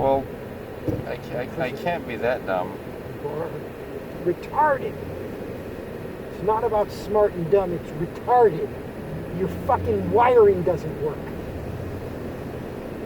Well, I can't be that dumb. Or retarded. It's not about smart and dumb, it's retarded. Your fucking wiring doesn't work.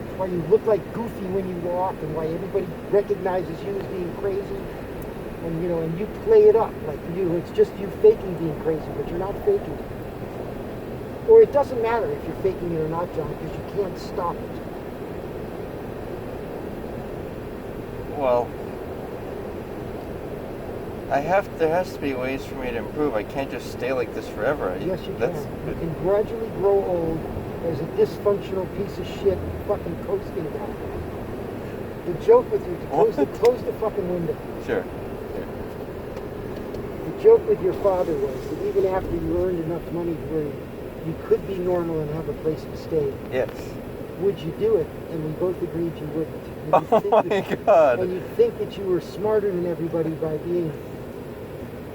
That's why you look like Goofy when you walk, and why everybody recognizes you as being crazy. And you know, and you play it up like it's just you faking being crazy, but you're not faking it. Or it doesn't matter if you're faking it or not, John, because you can't stop it. Well, there has to be ways for me to improve. I can't just stay like this forever. Yes, you can. You can gradually grow old as a dysfunctional piece of shit fucking coasting down. The joke with you, close the fucking window. Sure. The joke with your father was that even after you earned enough money where you could be normal and have a place to stay. Yes. Would you do it? And we both agreed you wouldn't. Oh my God. And you'd think that you were smarter than everybody by being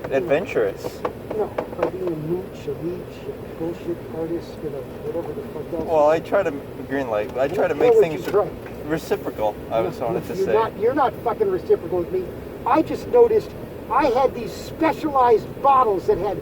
adventurous. No, by being a mooch, a leech, a bullshit artist, whatever the fuck else. Well, I try to greenlight. I try to make things reciprocal. I wanted to say. You're not fucking reciprocal with me. I just noticed I had these specialized bottles that had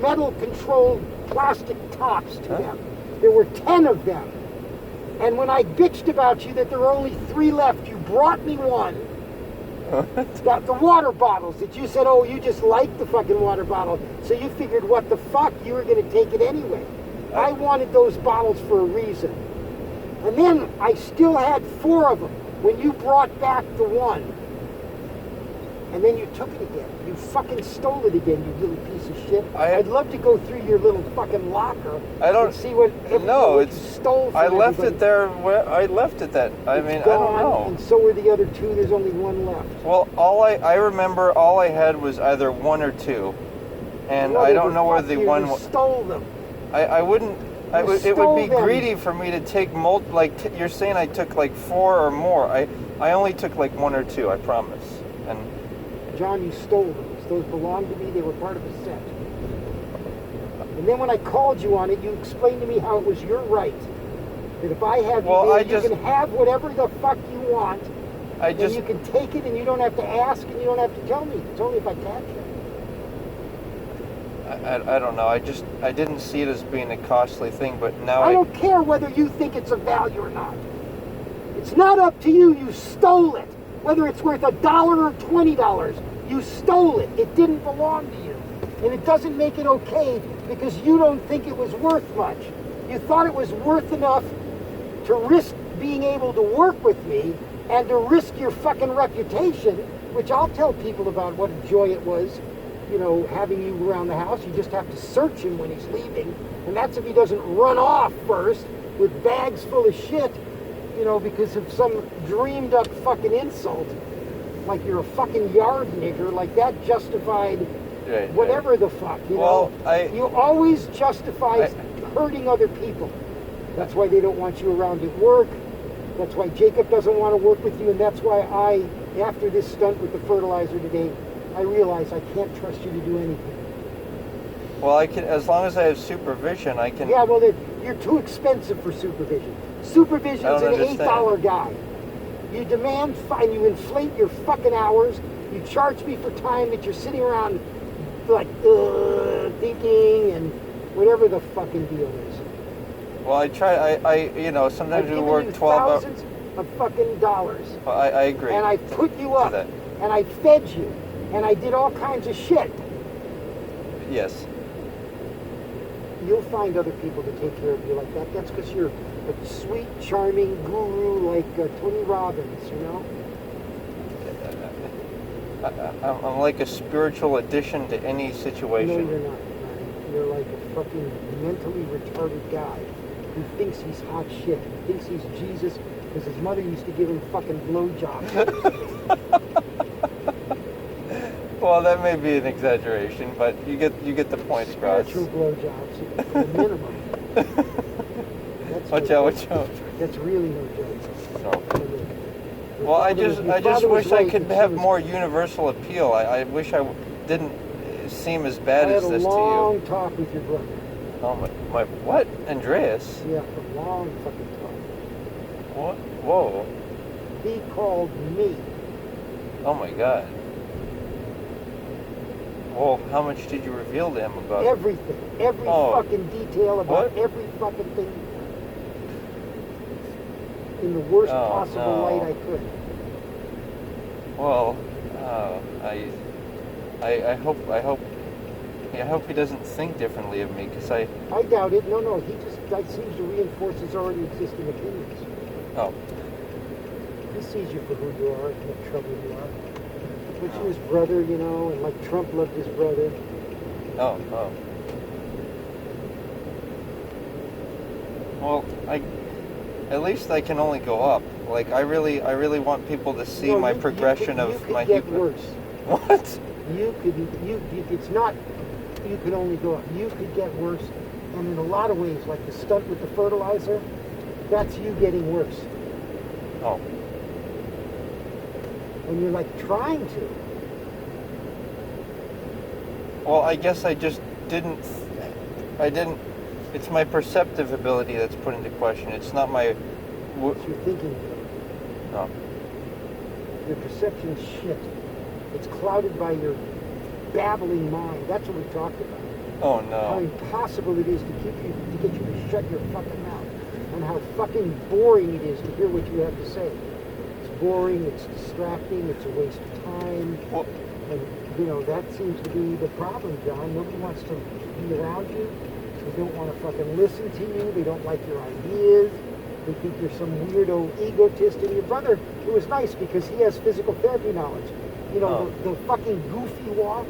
metal-controlled plastic tops to them. There were 10 of them. And when I bitched about you that there were only 3 left, you brought me one. The water bottles that you said, oh, you just like the fucking water bottle. So you figured, what the fuck, you were going to take it anyway. I wanted those bottles for a reason. And then I still had 4 of them when you brought back the one. And then you took it again. You fucking stole it again, you little piece of shit. I'd love to go through your little fucking locker and see what you stole from I left everybody. it there. I left it that. I mean, gone, I don't know. And so were the other 2. There's only 1 left. Well, I remember all I had was either 1 or 2. And I don't know where the one was. You stole them. I wouldn't. It would be greedy for me to take you're saying I took like 4 or more. I only took like 1 or 2. I promise. And John, you stole those. Those belonged to me. They were part of a set. And then when I called you on it, you explained to me how it was your right. That if I have you can have whatever the fuck you want. And you can take it and you don't have to ask and you don't have to tell me. It's only if I catch you. I don't know. I didn't see it as being a costly thing, but now I don't care whether you think it's of value or not. It's not up to you. You stole it. Whether it's worth $1 or $20, you stole it. It didn't belong to you. And it doesn't make it okay because you don't think it was worth much. You thought it was worth enough to risk being able to work with me and to risk your fucking reputation, which I'll tell people about what a joy it was, having you around the house. You just have to search him when he's leaving. And that's if he doesn't run off first with bags full of shit. Because of some dreamed up fucking insult, like you're a fucking yard nigger, like that justified whatever the fuck, you always justify hurting other people. That's why they don't want you around at work. That's why Jacob doesn't want to work with you, and that's why after this stunt with the fertilizer today, I realize I can't trust you to do anything. Well, I can, as long as I have supervision, I can. Yeah, well, you're too expensive for supervision. Supervision's an $8 guy. You demand fine, you inflate your fucking hours, you charge me for time that you're sitting around like thinking and whatever the fucking deal is. Well, I try, sometimes we work 12 hours. Thousands of fucking dollars. Well, I agree. And I put you up, and I fed you, and I did all kinds of shit. Yes. You'll find other people to take care of you like that. That's because you're a sweet, charming guru like Tony Robbins, I'm like a spiritual addition to any situation. No, you're not. You're like a fucking mentally retarded guy who thinks he's hot shit. He thinks he's Jesus because his mother used to give him fucking blowjobs. Well, that may be an exaggeration, but you get the point across. Spiritual blowjobs, for the minimum. Watch out. That's really no joke. No. Well, I just wish I could have more universal appeal. I wish I didn't seem as bad as this to you. I had a long talk with your brother. Oh my what? Andreas? Yeah, a long fucking talk. What? Whoa. He called me. Oh my God. Well, how much did you reveal to him about? Everything. Every Oh. fucking detail about What? every fucking thing. In the worst Oh, possible no. light I could. Well, I hope he doesn't think differently of me, because I doubt it. No. He just seems to reinforce his already existing opinions. oh, He sees you for who you are and what trouble you are. But you're his brother, you know, and like Trump loved his brother. oh. Well, at least I can only go up. Like, I really want people to see No, my you progression could, of you could my get human. worse. What? It's not, you could only go up. You could get worse. And in a lot of ways, like the stunt with the fertilizer, that's you getting worse. Oh, And you're like trying to. well, I guess I just didn't. It's my perceptive ability that's put into question. It's not my. It's your thinking. No. Your perception is shit. It's clouded by your babbling mind. That's what we talked about. Oh How no. impossible it is to get you to shut your fucking mouth. And how fucking boring it is to hear what you have to say. It's boring, it's distracting, it's a waste of time. Well, And, you know, that seems to be the problem, John. Nobody wants to be around you. They don't want to fucking listen to you. They don't like your ideas. They think you're some weirdo egotist. And your brother, it was nice because he has physical therapy knowledge. You know, the fucking goofy walk.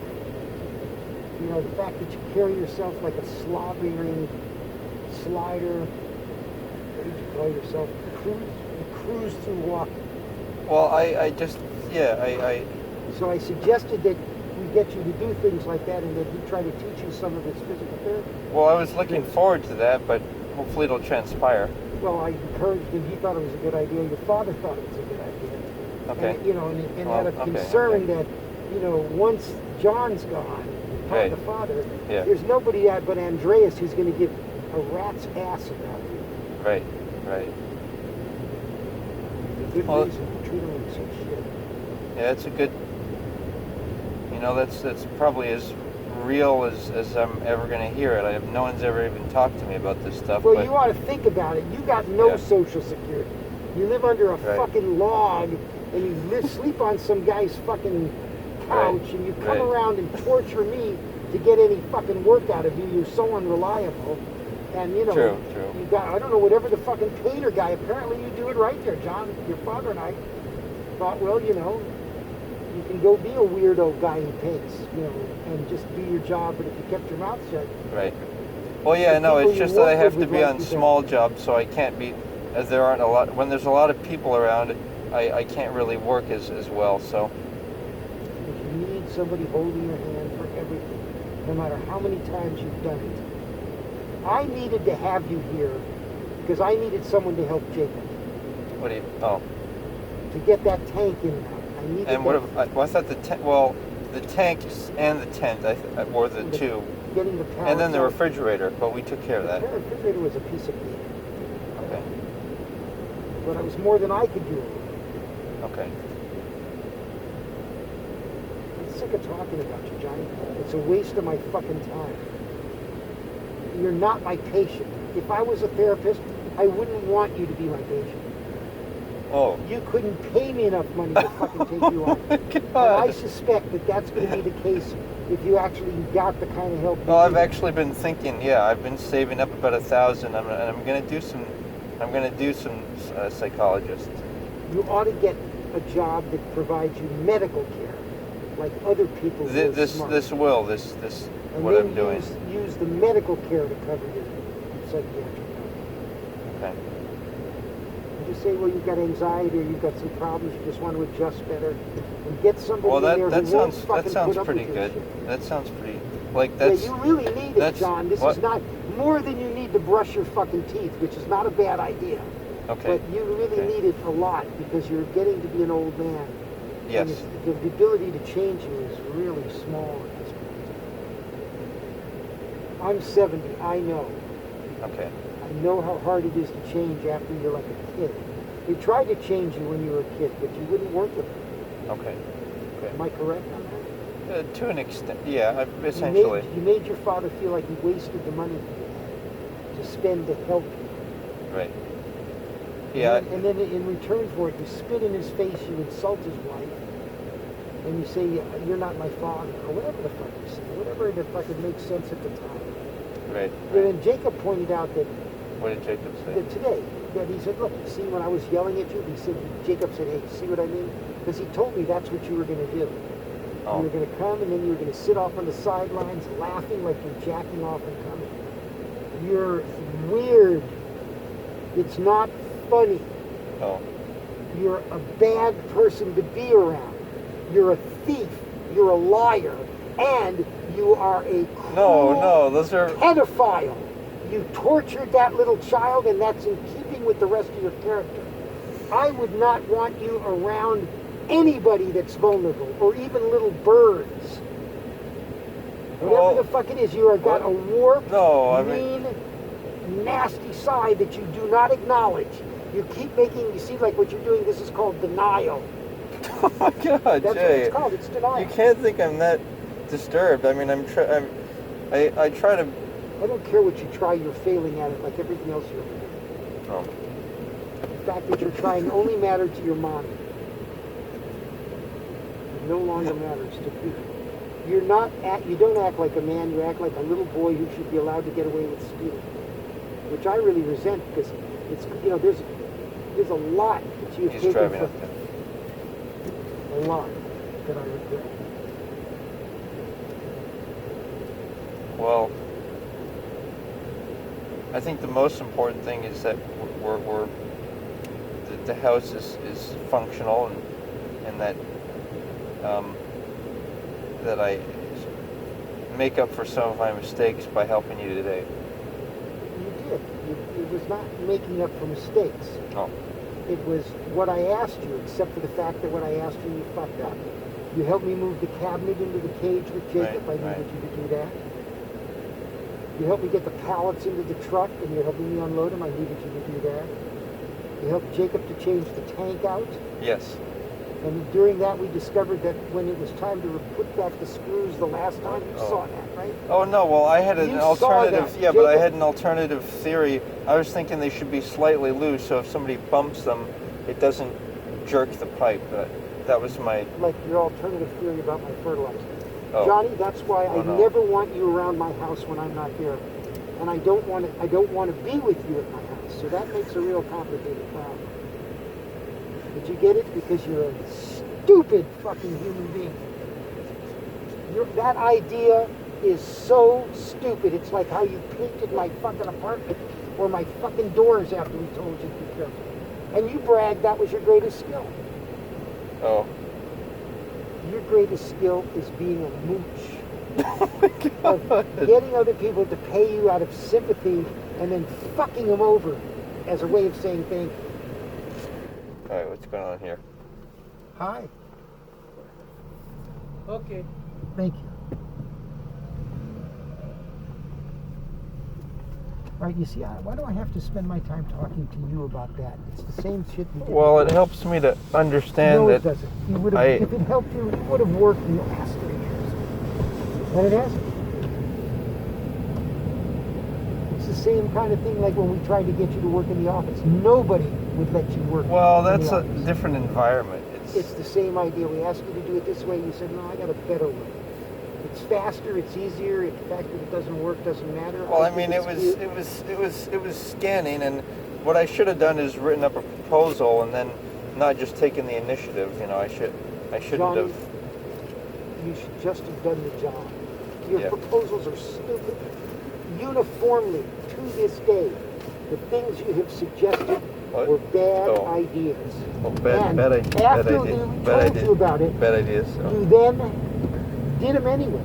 You know, the fact that you carry yourself like a slobbering slider. What did you call yourself? Cruise through walk. well, I just, yeah, I So I suggested that we get you to do things like that and that he try to teach you some of his physical therapy. well, I was looking forward to that, but hopefully it'll transpire. Well, I encouraged him. He thought it was a good idea. Your father thought it was a good idea. Okay. And, you know, and Well, had a okay, concern that, you know, once John's gone, Right. the father, Yeah. there's nobody but Andreas who's going to give a rat's ass about you. Right. For good Well, reason. Treat him like some shit. Yeah, that's a good. You know, that's probably as real as I'm ever going to hear it. No one's ever even talked to me about this stuff. Well, but you ought to think about it. You got no Yeah. social security. You live under a Right. fucking log, and you sleep on some guy's fucking couch, Right. and you come Right. around and torture me to get any fucking work out of you. You're so unreliable. And, you know, True. you got, I don't know, whatever the fucking painter guy, apparently you do it right there, John. Your father and I thought, well, you know, you can go be a weirdo guy who paints, you know, and just do your job, but if you kept your mouth shut, Right. Well, yeah, The no, people it's you just that I work have with to would be like on you back. small jobs, so I can't be, as there aren't a lot, when there's a lot of people around, I can't really work as well, so, if you need somebody holding your hand for everything, no matter how many times you've done it. I needed to have you here because I needed someone to help Jacob what do you, oh. to get that tank in and out. I needed And what, I thought the tent, well, the tank and the tent were the two, getting the pallets and then the out. refrigerator, but we took care of that. The refrigerator was a piece of cake, Okay, but it was more than I could do. okay. I'm sick of talking about you, Johnny. It's a waste of my fucking time. You're not my patient. If I was a therapist, I wouldn't want you to be my patient. Oh, You couldn't pay me enough money to fucking take you on. my And I God. suspect that that's going to be the case if you actually got the kind of help you Well, I've need. actually been thinking, yeah, I've been saving up about $1,000, and I'm gonna do some psychologist. You ought to get a job that provides you medical care, like other people who are This smart. this and what then I'm doing. use the medical care to cover your psychiatric help. Okay. You just say, well, you've got anxiety or you've got some problems, you just want to adjust better, and get somebody Well, in there that who won't sounds fucking put up pretty with your good. shit. That sounds pretty like that's Yeah, you really need it, that's- John. This what? is not more than you need to brush your fucking teeth, which is not a bad idea. okay. But you really Okay. need it a lot because you're getting to be an old man. Yes. And the ability to change you is really small at this point. I'm 70. I know. Okay. I know how hard it is to change after you're like a kid. They tried to change you when you were a kid, but you wouldn't work with them. Okay. Am I correct on that? To an extent, yeah, essentially. You made your father feel like he wasted the money to spend to help you. Right. Yeah. And then in return for it, you spit in his face, you insult his wife, and you say, you're not my father, or whatever the fuck you say, whatever the fuck it makes sense at the time. Right. And then Jacob pointed out that, What did Jacob say? that today, that he said, look, see, when I was yelling at you, Jacob said, hey, see what I mean? Because he told me that's what you were going to do. Oh. You were going to come, and then you were going to sit off on the sidelines laughing like you're jacking off and coming. You're weird. It's not funny. Oh. You're a bad person to be around. You're a thief. You're a liar. And you are a cruel those are... pedophile. You tortured that little child, and that's in keeping with the rest of your character. I would not want you around anybody that's vulnerable, or even little birds. Whatever the fuck it is, you have got a warped, mean, nasty side that you do not acknowledge. You keep making, you see, like what you're doing, this is called denial. Oh my God, That's Jay. what it's called, it's denial. You can't think I'm that disturbed. I mean, I try to... I don't care what you try, you're failing at it like everything else you're doing. Oh. The fact that you're trying only mattered to your mommy. It no longer matters to you. You don't act like a man, you act like a little boy who should be allowed to get away with stealing. Which I really resent, because it's, there's a lot that you've taken driving from up there. a lot that I regret. Well, I think the most important thing is that the house is functional, and that that I make up for some of my mistakes by helping you today. You did. It was not making up for mistakes. Oh. It was what I asked you, except for the fact that when I asked you, you fucked up. You helped me move the cabinet into the cage with Jacob. I needed you to do that. You helped me get the pallets into the truck, and you're helping me unload them. I needed you to do that. You helped Jacob to change the tank out. Yes. And during that, we discovered that when it was time to put back the screws the last time, you saw that, right? Oh, no, well, I had an You alternative, saw that, but I Jacob. had an alternative theory. I was thinking they should be slightly loose, so if somebody bumps them, it doesn't jerk the pipe. That was my... Like your alternative theory about my fertilizer. Oh. Johnny, that's why I no. never want you around my house when I'm not there. And I don't want to be with you at my house. So that makes a real complicated problem. Did you get it? Because you're a stupid fucking human being. That idea is so stupid. It's like how you painted my fucking apartment or my fucking doors after we told you to be careful. And you bragged that was your greatest skill. Oh. Your greatest skill is being a mooch. Oh my God. Of getting other people to pay you out of sympathy and then fucking them over as a way of saying thank you. All right, what's going on here? Hi. Okay. Thank you. All right, you see, why do I have to spend my time talking to you about that? It's the same shit we did. Well, it before. helps me to understand No, that... it doesn't. You would have, if it helped you, it would have worked in the last 3 years. And it hasn't. It's the same kind of thing like when we tried to get you to work in the office. Nobody would let you work Well, in that's the a office. different environment. It's the same idea. We asked you to do it this way. You said, no, I got a better way. It's faster. It's easier. The fact that it doesn't work doesn't matter. Well, I mean, it was scanning, and what I should have done is written up a proposal and then not just taken the initiative. You know, I shouldn't Johnny, have. You should just have done the job. Your Yeah. proposals are stupid. Uniformly, to this day, the things you have suggested What? were bad Oh. ideas. Oh, And bad idea. after we told you about it, Bad ideas. So. you then did them anyway.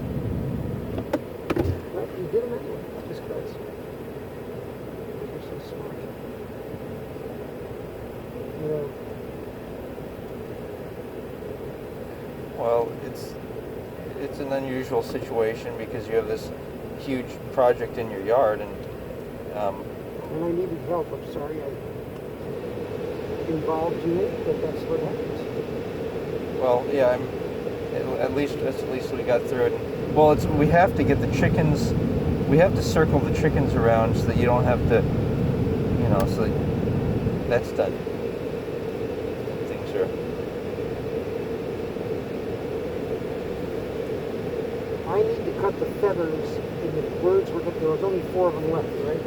Right? You did them anyway. Just because. You're so smart. You know, Well, it's an unusual situation because you have this huge project in your yard, and and I needed help. I'm sorry. involved, Jimmy, but that's what happens. Well, yeah, at least we got through it. Well, we have to get the chickens. We have to circle the chickens around so that you don't have to, so that's done. Things are. I need to cut the feathers in the birds. There was only 4 of them left, right?